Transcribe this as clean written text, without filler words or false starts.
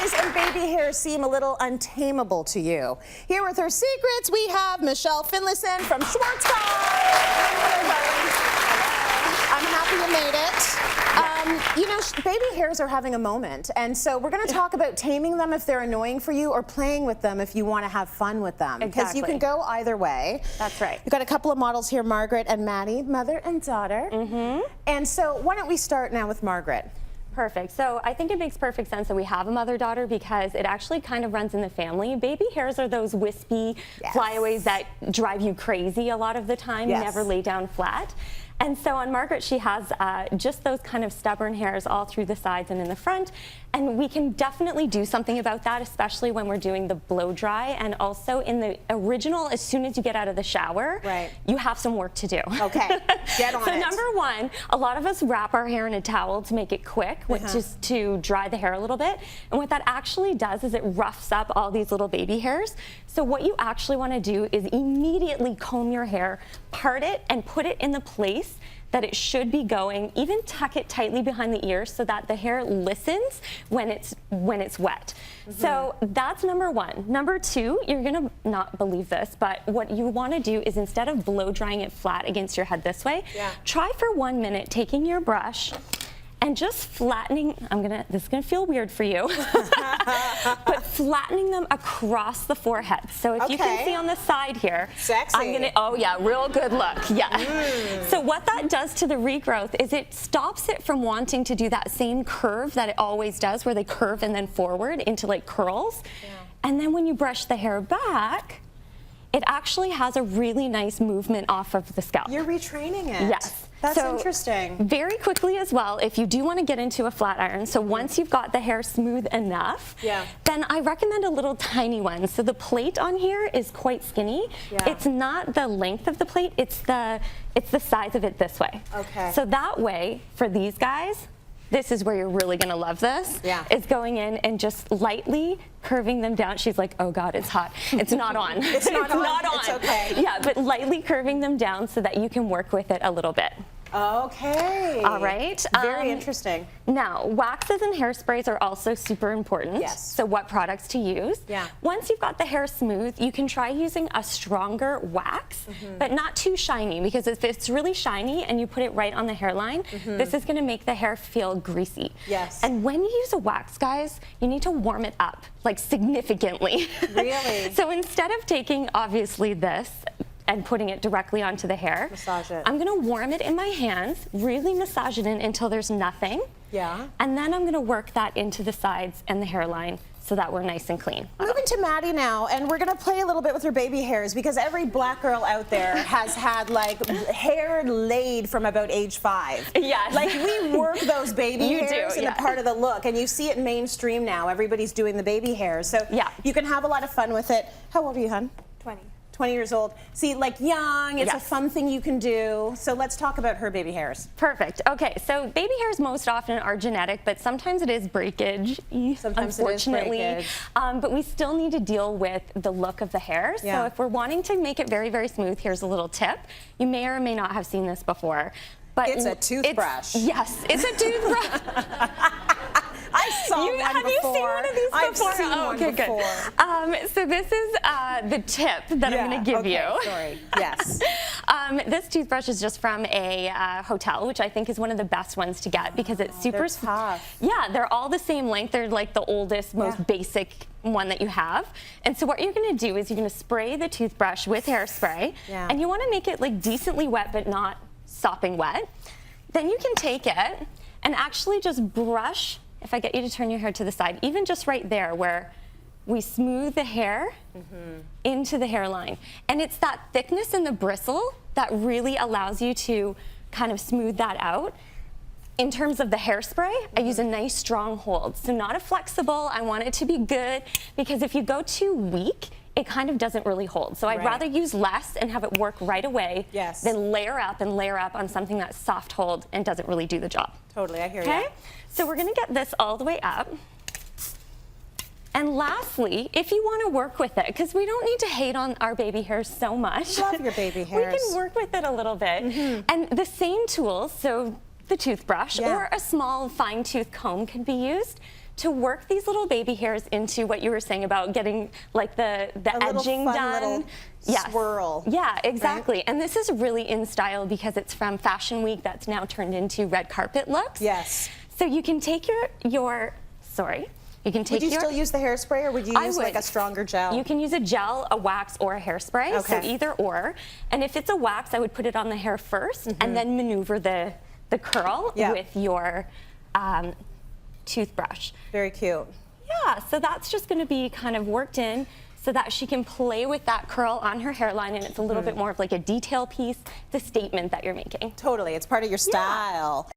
days and baby hairs seem a little untamable to you. Here with her secrets, we have Michelle Finlayson from Schwarzkopf. I'm happy you made it. You know, baby hairs are having a moment, and so we're going to talk about taming them if they're annoying for you or playing with them if you want to have fun with them. Because you can go either way. That's right. We've got a couple of models here, Margaret and Maddie, mother and daughter. And so why don't we start now with Margaret? Perfect. So I think it makes perfect sense that we have a mother-daughter because it actually kind of runs in the family. Baby hairs are those wispy flyaways that drive you crazy a lot of the time. You never lay down flat. And so on Margaret, she has just those kind of stubborn hairs all through the sides and in the front. And we can definitely do something about that, especially when we're doing the blow dry. And also in the original, as soon as you get out of the shower, you have some work to do. Okay, get on it. So number one, a lot of us wrap our hair in a towel to make it quick, just to dry the hair a little bit. And what that actually does is it roughs up all these little baby hairs. So what you actually want to do is immediately comb your hair, part it, and put it in the place that it should be going. Even tuck it tightly behind the ears so that the hair listens when it's wet. So that's number one. Number two, you're gonna not believe this, but what you want to do is instead of blow drying it flat against your head this way, try for 1 minute taking your brush and just flattening, this is gonna feel weird for you, but flattening them across the forehead. So if you can see on the side here, oh yeah, real good look, So what that does to the regrowth is it stops it from wanting to do that same curve that it always does, where they curve and then forward into like curls. And then when you brush the hair back, it actually has a really nice movement off of the scalp. You're retraining it. Yes. That's interesting. Very quickly as well, if you do want to get into a flat iron, so once you've got the hair smooth enough, then I recommend a little tiny one. So the plate on here is quite skinny. It's not the length of the plate, it's the size of it this way. So that way, for these guys, this is where you're really gonna love this. Is going in and just lightly curving them down. She's like, oh God, it's hot. It's not on. It's not on. It's okay. Yeah, but lightly curving them down so that you can work with it a little bit. Okay. All right. Very interesting. Now, waxes and hairsprays are also super important. So what products to use. Once you've got the hair smooth, you can try using a stronger wax, but not too shiny, because if it's really shiny and you put it right on the hairline, this is going to make the hair feel greasy. And when you use a wax, guys, you need to warm it up, like significantly. Really? So instead of taking, obviously, this and putting it directly onto the hair, massage it. I'm gonna warm it in my hands, really massage it in until there's nothing. And then I'm gonna work that into the sides and the hairline so that we're nice and clean. Moving to Maddie now, and we're gonna play a little bit with her baby hairs, because every black girl out there has had like hair laid from about age 5. Like we work those baby hairs in a part of the look, and you see it mainstream now. Everybody's doing the baby hairs, so you can have a lot of fun with it. How old are you, hun? 20 years old. See, like young, it's a fun thing you can do. So let's talk about her baby hairs. Perfect. Okay, so baby hairs most often are genetic, but sometimes it is breakage, unfortunately. It is breakage. But we still need to deal with the look of the hair. So if we're wanting to make it very, very smooth, here's a little tip. You may or may not have seen this before. But it's a toothbrush. Yes, it's a toothbrush. I saw one before. Have you seen one of these before? I've seen one before. Good. So this is the tip that I'm going to give you. Sorry. Yes. This toothbrush is just from a hotel, which I think is one of the best ones to get because it's super tough. Yeah, they're all the same length. They're like the oldest, most basic one that you have. And so what you're going to do is you're going to spray the toothbrush with hairspray, and you want to make it like decently wet, but not sopping wet. Then you can take it and actually just brush. If I get you to turn your hair to the side, even just right there where we smooth the hair into the hairline. And it's that thickness in the bristle that really allows you to kind of smooth that out. In terms of the hairspray, I use a nice strong hold. So not a flexible, I want it to be good, because if you go too weak, it kind of doesn't really hold. So I'd rather use less and have it work right away than layer up on something that's soft hold and doesn't really do the job. Totally, I hear you. So we're gonna get this all the way up. And lastly, if you want to work with it, because we don't need to hate on our baby hairs so much. Love your baby hairs. We can work with it a little bit. And the same tools, so the toothbrush or a small fine tooth comb can be used to work these little baby hairs into what you were saying about getting like the edging done. Swirl. Yeah, exactly. Right? And this is really in style because it's from Fashion Week that's now turned into red carpet looks. Yes. So you can take would you still use the hairspray, or would you use like a stronger gel? You can use a gel, a wax, or a hairspray, so either or. And if it's a wax, I would put it on the hair first and then maneuver the curl with your toothbrush. Very cute. Yeah, so that's just going to be kind of worked in so that she can play with that curl on her hairline, and it's a little bit more of like a detail piece, the statement that you're making. Totally, it's part of your style.